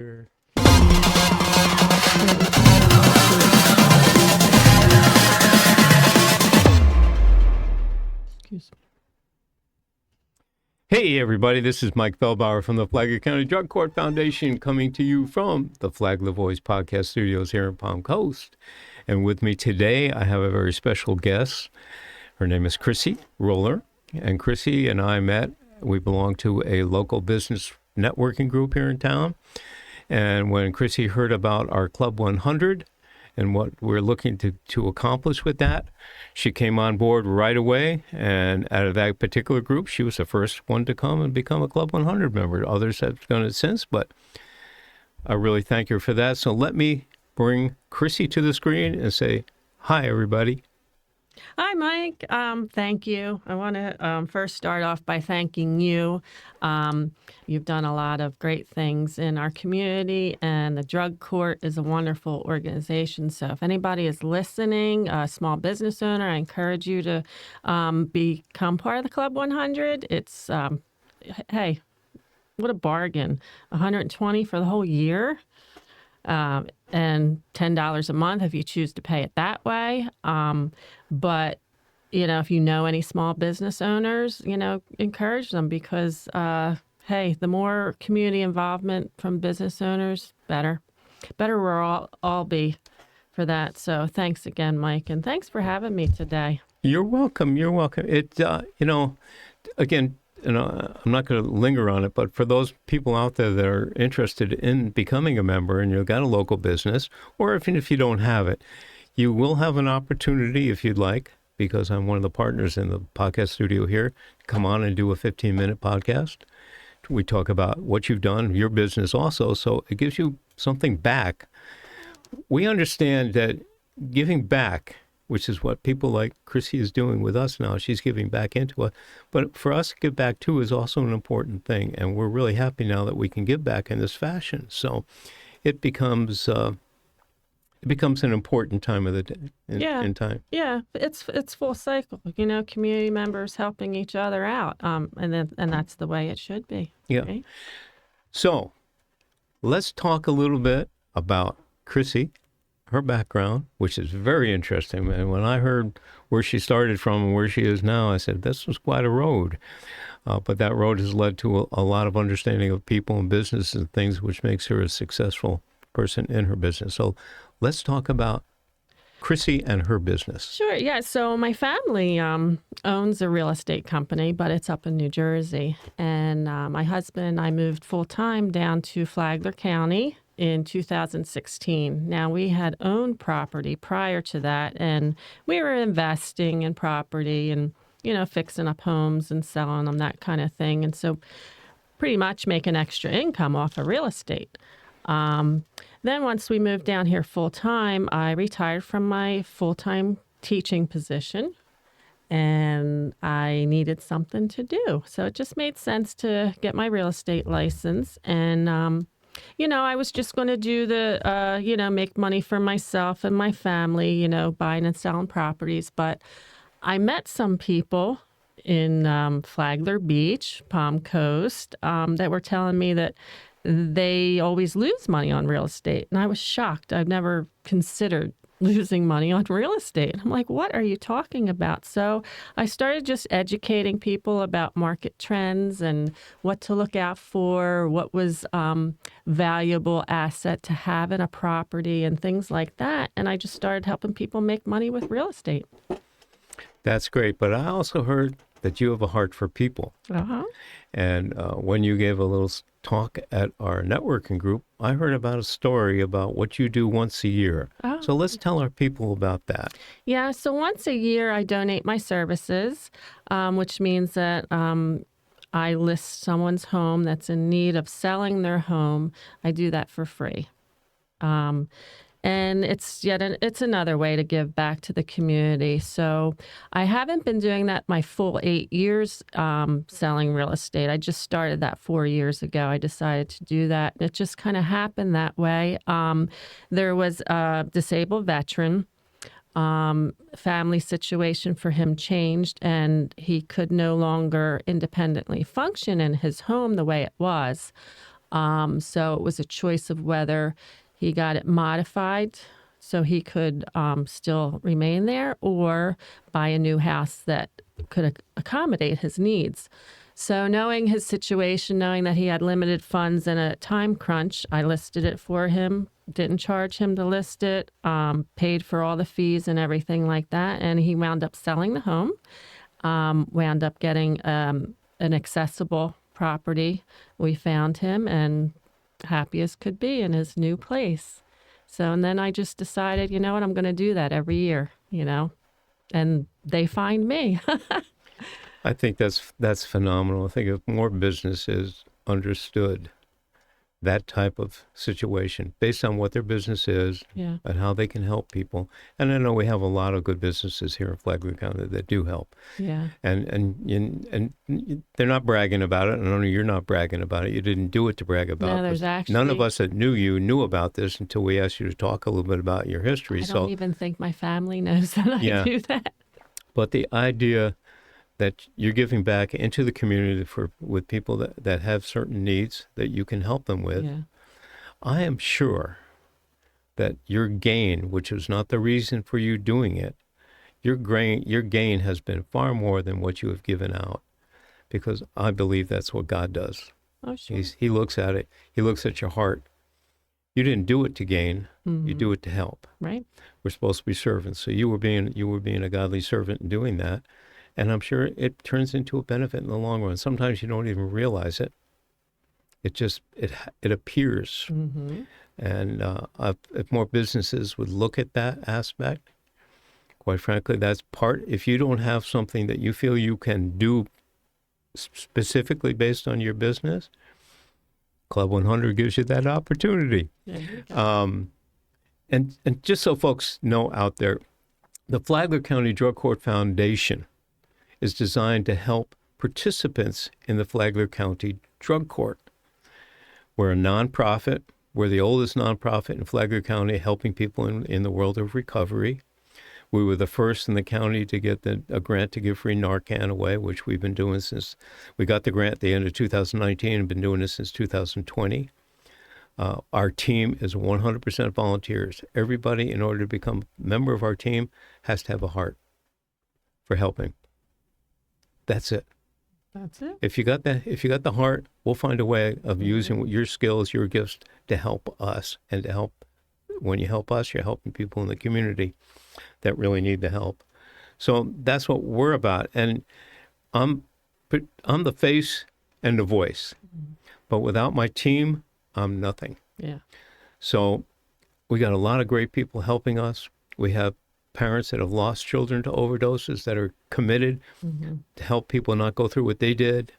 Excuse me. Hey, everybody, this is Mike Feldbauer from the Flagler County Drug Court Foundation coming to you from the Flagler Voice podcast studios here in Palm Coast. And with me today, I have a very special guest. Her name is Chrissy Roller. And Chrissy and I met. We belong to a local business networking group here in town. And when Chrissy heard about our Club 100 and what we're looking to accomplish with that, she came on board right away. And out of that particular group, she was the first one to come and become a Club 100 member. Others have done it since, but I really thank her for that. So let me bring Chrissy to the screen and say, hi, everybody. Hi, Mike. Thank you. I want to first start off by thanking you. You've done a lot of great things in our community, and the Drug Court is a wonderful organization. So if anybody is listening, a small business owner, I encourage you to become part of the Club 100. It's, hey, what a bargain. $120 for the whole year. And $10 a month if you choose to pay it that way. But, if you know any small business owners, encourage them because, hey, the more community involvement from business owners, better. Better we'll all be for that. So thanks again, Mike. And thanks for having me today. You're welcome. You're welcome. Again, I'm not going to linger on it, but for those people out there that are interested in becoming a member and you've got a local business, or even if you don't have it, you will have an opportunity if you'd like, because I'm one of the partners in the podcast studio here, to come on and do a 15-minute podcast. We talk about what you've done, your business also, so it gives you something back. We understand that giving back, which is what people like Chrissy is doing with us now. She's giving back into it. But for us to give back too is also an important thing. And we're really happy now that we can give back in this fashion. So it becomes an important time of the day in time. Yeah, it's full cycle. Community members helping each other out. And that's the way it should be. Yeah. Right? So let's talk a little bit about Chrissy. Her background, which is very interesting. And when I heard where she started from and where she is now, I said, this was quite a road. But that road has led to a lot of understanding of people and business and things, which makes her a successful person in her business. So let's talk about Chrissy and her business. Sure. Yeah. So my family owns a real estate company, but it's up in New Jersey. And my husband and I moved full time down to Flagler County in 2016. Now, we had owned property prior to that, and we were investing in property and, fixing up homes and selling them, that kind of thing. And so pretty much making extra income off of real estate. Then once we moved down here full time, I retired from my full-time teaching position, and I needed something to do. So it just made sense to get my real estate license. And I was just going to do the, make money for myself and my family, buying and selling properties. But I met some people in Flagler Beach, Palm Coast, that were telling me that they always lose money on real estate. And I was shocked. I've never considered losing money on real estate. I'm like, what are you talking about? So I started just educating people about market trends and what to look out for, what was valuable asset to have in a property and things like that. And I just started helping people make money with real estate. That's great. But I also heard that you have a heart for people. Uh-huh. And when you gave a little talk at our networking group, I heard about a story about what you do once a year. Oh. So let's tell our people about that. Yeah, so once a year I donate my services, which means that I list someone's home that's in need of selling their home. I do that for free. And it's another way to give back to the community. So I haven't been doing that my full 8 years selling real estate. I just started that 4 years ago. I decided to do that. It just kind of happened that way. There was a disabled veteran. Family situation for him changed, and he could no longer independently function in his home the way it was. So it was a choice of whether he got it modified so he could still remain there, or buy a new house that could accommodate his needs. So knowing his situation, knowing that he had limited funds and a time crunch, I listed it for him, didn't charge him to list it, paid for all the fees and everything like that. And he wound up selling the home, wound up getting an accessible property. We found him, and happy as could be in his new place. So, and then I just decided, you know what, I'm going to do that every year, and they find me. I think that's phenomenal. I think if more businesses understood that type of situation based on what their business is Yeah. and how they can help people. And I know we have a lot of good businesses here in Flagler County that do help. Yeah. And they're not bragging about it. And I know you're not bragging about it. You didn't do it to brag about it. No, there's actually... None of us that knew you knew about this until we asked you to talk a little bit about your history. I don't even think my family knows that I do that. But the idea that you're giving back into the community with people that have certain needs that you can help them with. Yeah. I am sure that your gain, which was not the reason for you doing it, your gain has been far more than what you have given out, because I believe that's what God does. Oh, sure. He looks at it. He looks at your heart. You didn't do it to gain. Mm-hmm. You do it to help. Right. We're supposed to be servants. So you were being a godly servant in doing that. And I'm sure it turns into a benefit in the long run. Sometimes you don't even realize it. It just, it appears. Mm-hmm. And if more businesses would look at that aspect, quite frankly, that's part. If you don't have something that you feel you can do specifically based on your business, Club 100 gives you that opportunity. There you go. And just so folks know out there, the Flagler County Drug Court Foundation is designed to help participants in the Flagler County Drug Court. We're a nonprofit. We're the oldest nonprofit in Flagler County, helping people in the world of recovery. We were the first in the county to get a grant to give free Narcan away, which we've been doing since we got the grant at the end of 2019 and been doing this since 2020. Our team is 100% volunteers. Everybody, in order to become a member of our team, has to have a heart for helping. That's it. That's it. If you got the heart, we'll find a way of using your skills, your gifts to help us, and to help. When you help us, you're helping people in the community that really need the help. So that's what we're about. And I'm the face and the voice, but without my team, I'm nothing. Yeah. So we got a lot of great people helping us. We have parents that have lost children to overdoses that are committed to help people not go through what they did.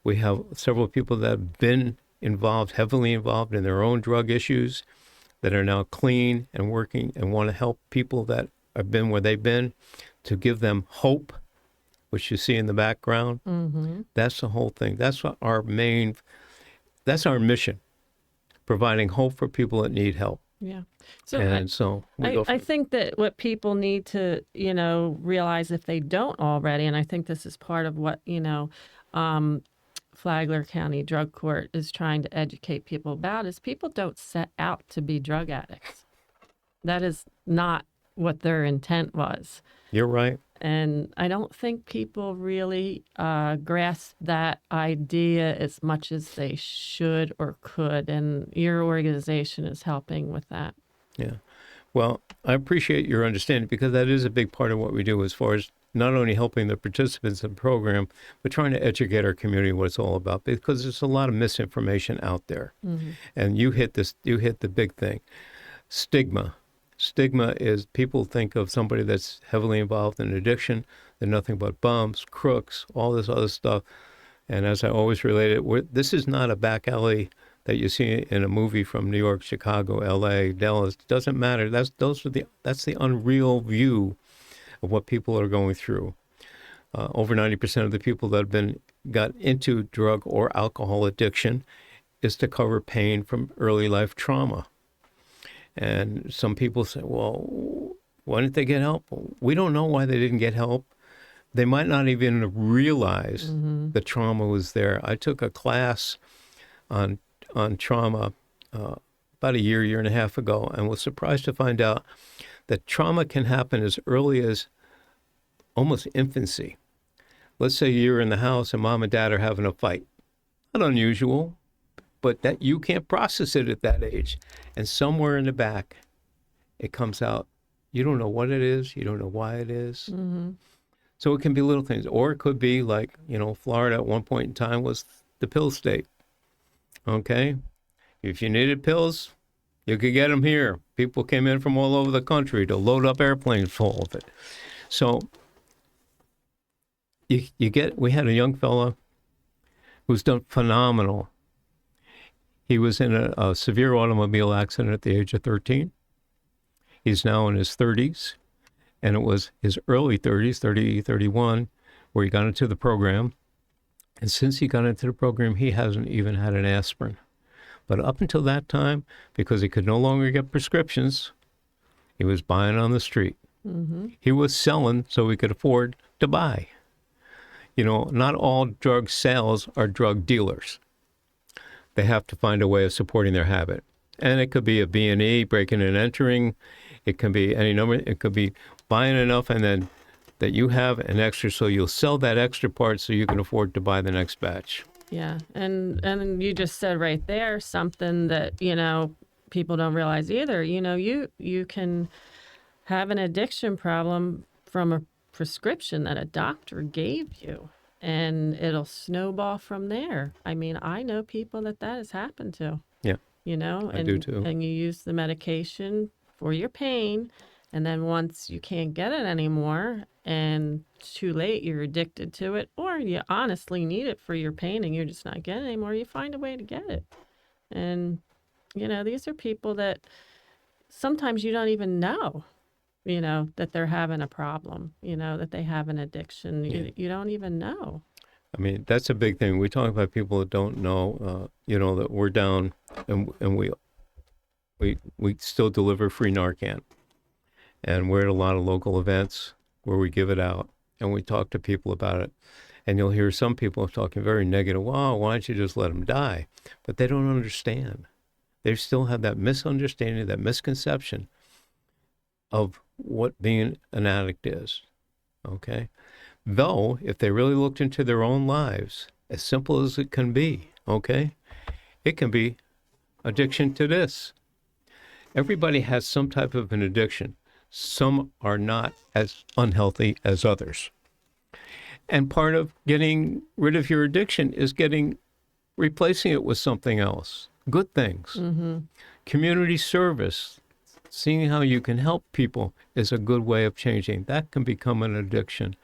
We have several people that have been heavily involved in their own drug issues, that are now clean and working and want to help people that have been where they've been, to give them hope, which you see in the background. Mm-hmm. That's the whole thing. That's our mission, providing hope for people that need help. Yeah. I think that what people need to, realize, if they don't already, and I think this is part of what, Flagler County Drug Court is trying to educate people about, is people don't set out to be drug addicts. That is not what their intent was. You're right. And I don't think people really grasp that idea as much as they should or could. And your organization is helping with that. Yeah. Well, I appreciate your understanding, because that is a big part of what we do, as far as not only helping the participants in the program, but trying to educate our community what it's all about, because there's a lot of misinformation out there. Mm-hmm. And you hit the big thing. Stigma. Stigma is, people think of somebody that's heavily involved in addiction, they're nothing but bums, crooks, all this other stuff. And as I always relate it, this is not a back alley that you see in a movie from New York, Chicago, L.A., Dallas. It doesn't matter. That's the unreal view of what people are going through. Over 90% of the people that have got into drug or alcohol addiction is to cover pain from early life trauma. And some people say, well, why didn't they get help? We don't know why they didn't get help. They might not even realize the trauma was there. I took a class on on trauma about a year and a half ago, and was surprised to find out that trauma can happen as early as almost infancy. Let's say you're in the house and mom and dad are having a fight. Not unusual, but that you can't process it at that age. And somewhere in the back, it comes out. You don't know what it is. You don't know why it is. Mm-hmm. So it can be little things. Or it could be like, Florida at one point in time was the pill state. Okay? If you needed pills, you could get them here. People came in from all over the country to load up airplanes full of it. So we had a young fella who's done phenomenal. He was in a severe automobile accident at the age of 13. He's now in his 30s, and it was his early 30s, 30, 31, where he got into the program. And since he got into the program, he hasn't even had an aspirin. But up until that time, because he could no longer get prescriptions, he was buying on the street. Mm-hmm. He was selling so he could afford to buy. Not all drug sales are drug dealers. They have to find a way of supporting their habit. And it could be a B&E, breaking and entering. It can be any number. It could be buying enough and then that you have an extra, so you'll sell that extra part so you can afford to buy the next batch. Yeah, and you just said right there something that, people don't realize either. You can have an addiction problem from a prescription that a doctor gave you, and it'll snowball from there. I mean, I know people that has happened to. Yeah, I do too. And you use the medication for your pain, and then once you can't get it anymore and it's too late, you're addicted to it, or you honestly need it for your pain and you're just not getting it anymore, you find a way to get it. And, these are people that sometimes you don't even know, that they're having a problem, that they have an addiction. Yeah. You don't even know. I mean, that's a big thing. We talk about people that don't know, that we're down and we still deliver free Narcan. And we're at a lot of local events where we give it out and we talk to people about it. And you'll hear some people talking very negative, wow, why don't you just let them die? But they don't understand. They still have that misunderstanding, that misconception of what being an addict is, okay? Though, if they really looked into their own lives, as simple as it can be, okay, it can be addiction to this. Everybody has some type of an addiction. Some are not as unhealthy as others. And part of getting rid of your addiction is replacing it with something else. Good things. Mm-hmm. Community service, seeing how you can help people is a good way of changing. That can become an addiction.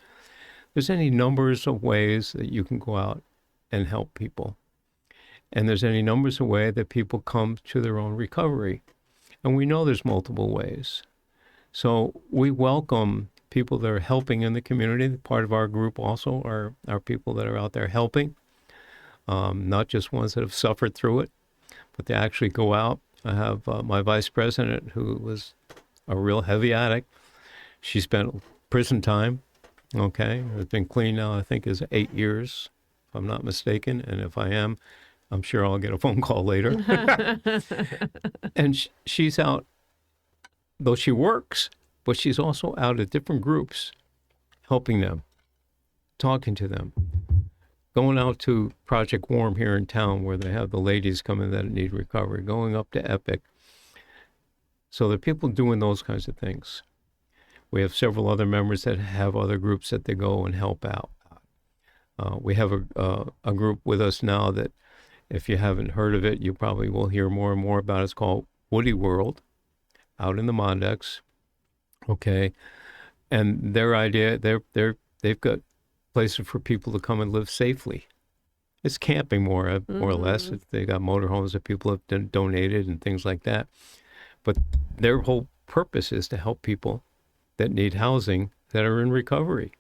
There's any numbers of ways that you can go out and help people. And there's any numbers of ways that people come to their own recovery. And we know there's multiple ways. So we welcome people that are helping in the community. Part of our group also are people that are out there helping, not just ones that have suffered through it, but they actually go out. I have my vice president who was a real heavy addict. She spent prison time, okay? Has been clean now, I think, is 8 years, if I'm not mistaken. And if I am, I'm sure I'll get a phone call later. And she's out, though she works, but she's also out at different groups, helping them, talking to them, going out to Project Warm here in town where they have the ladies coming that need recovery, going up to Epic. So there are people doing those kinds of things. We have several other members that have other groups that they go and help out. We have a group with us now that, if you haven't heard of it, you probably will hear more and more about it. It's called Woody World, out in the Mondex. Okay, and their idea, they've got places for people to come and live safely. It's camping more or less. They got motorhomes that people have donated and things like that. But their whole purpose is to help people that need housing that are in recovery,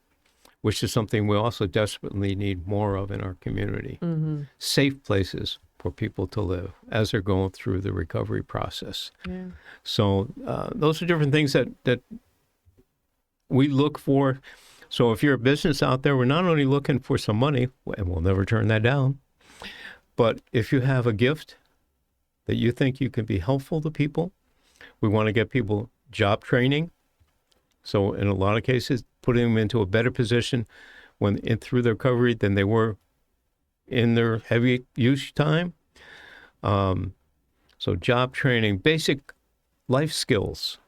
which is something we also desperately need more of in our community. Mm-hmm. Safe places for people to live as they're going through the recovery process. Yeah. So those are different things that we look for. So if you're a business out there, we're not only looking for some money, and we'll never turn that down, but if you have a gift that you think you can be helpful to people. We want to get people job training. So in a lot of cases, putting them into a better position through their recovery than they were in their heavy use time. So job training, basic life skills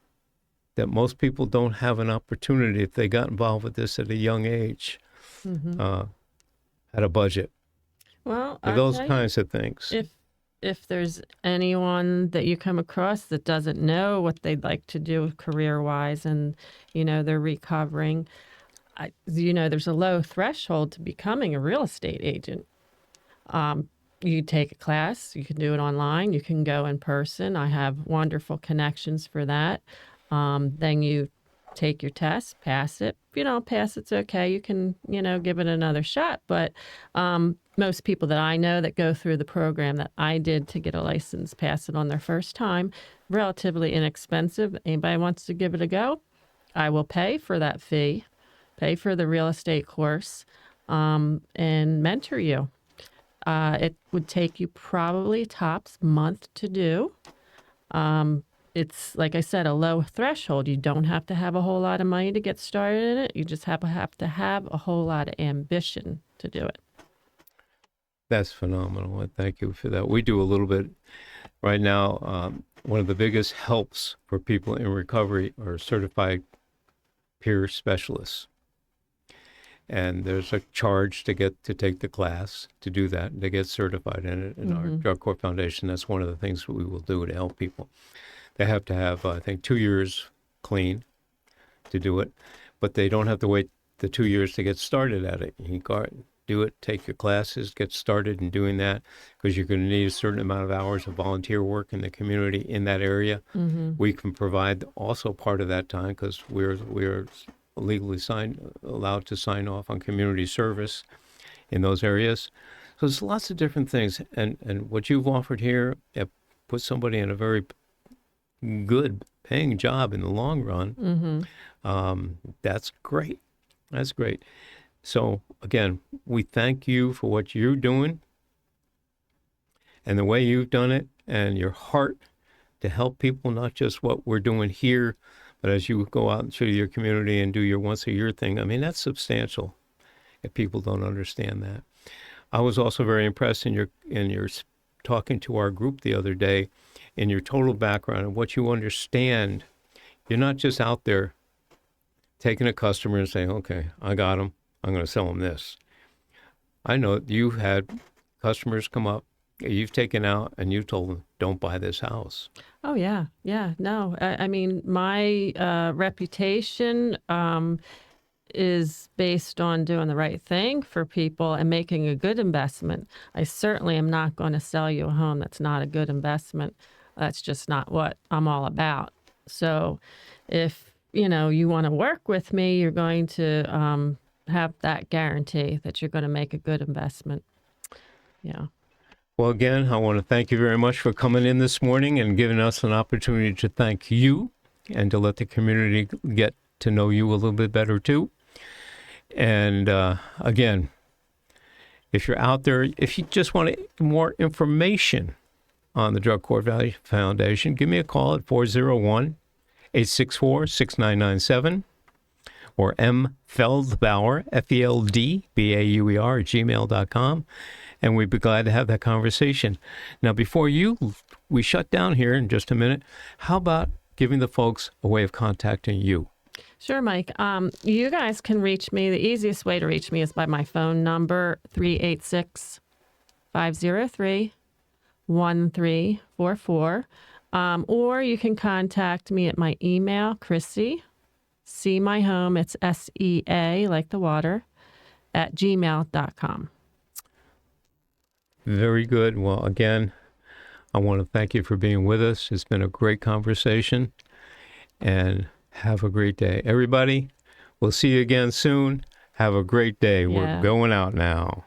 that most people don't have an opportunity if they got involved with this at a young age, at a budget. Well, Those kinds of things. If there's anyone that you come across that doesn't know what they'd like to do career-wise and, they're recovering, there's a low threshold to becoming a real estate agent. You take a class, you can do it online, you can go in person. I have wonderful connections for that. Then you take your test, pass it. If you don't pass, it's okay. You can, give it another shot. But most people that I know that go through the program that I did to get a license, pass it on their first time, relatively inexpensive. Anybody wants to give it a go, I will pay for that fee, pay for the real estate course, and mentor you. It would take you probably tops month to do. It's, like I said, a low threshold. You don't have to have a whole lot of money to get started in it. You just have to have a whole lot of ambition to do it. That's phenomenal. Thank you for that. We do a little bit right now. One of the biggest helps for people in recovery are certified peer specialists. And there's a charge to take the class to do that, and to get certified in it. In our Drug Court Foundation, that's one of the things we will do to help people. They have to have, I think, 2 years clean to do it, but they don't have to wait the 2 years to get started at it. You can do it, take your classes, get started in doing that, because you're going to need a certain amount of hours of volunteer work in the community in that area. We can provide also part of that time, because we're legally allowed to sign off on community service in those areas. So there's lots of different things, and what you've offered here, it puts somebody in a very good paying job in the long run. That's great. That's great. So again, we thank you for what you're doing and the way you've done it, and your heart to help people, not just what we're doing here, but as you go out into your community and do your once a year thing. I mean, that's substantial if people don't understand that. I was also very impressed in your talking to our group the other day, in your total background and what you understand. You're not just out there taking a customer and saying, okay, I got them, I'm going to sell them this. I know you've had customers come up, you've taken out, and you told them, don't buy this house. Oh, yeah. Yeah. No, I mean, my reputation is based on doing the right thing for people and making a good investment. I certainly am not going to sell you a home that's not a good investment. That's just not what I'm all about. So if, you want to work with me, you're going to have that guarantee that you're going to make a good investment. Yeah. Well, again, I want to thank you very much for coming in this morning and giving us an opportunity to thank you and to let the community get to know you a little bit better too. And again, if you're out there, if you just want more information on the Drug Court Foundation, give me a call at 401-864-6997 or mfeldbauer, Feldbauer at gmail.com. And we'd be glad to have that conversation. Now, before we shut down here in just a minute, how about giving the folks a way of contacting you? Sure, Mike. You guys can reach me. The easiest way to reach me is by my phone number, 386-503-1344. Or you can contact me at my email, Chrissy, see my home, it's SEA, like the water, at gmail.com. Very good. Well, again, I want to thank you for being with us. It's been a great conversation, and have a great day. Everybody, we'll see you again soon. Have a great day. Yeah. We're going out now.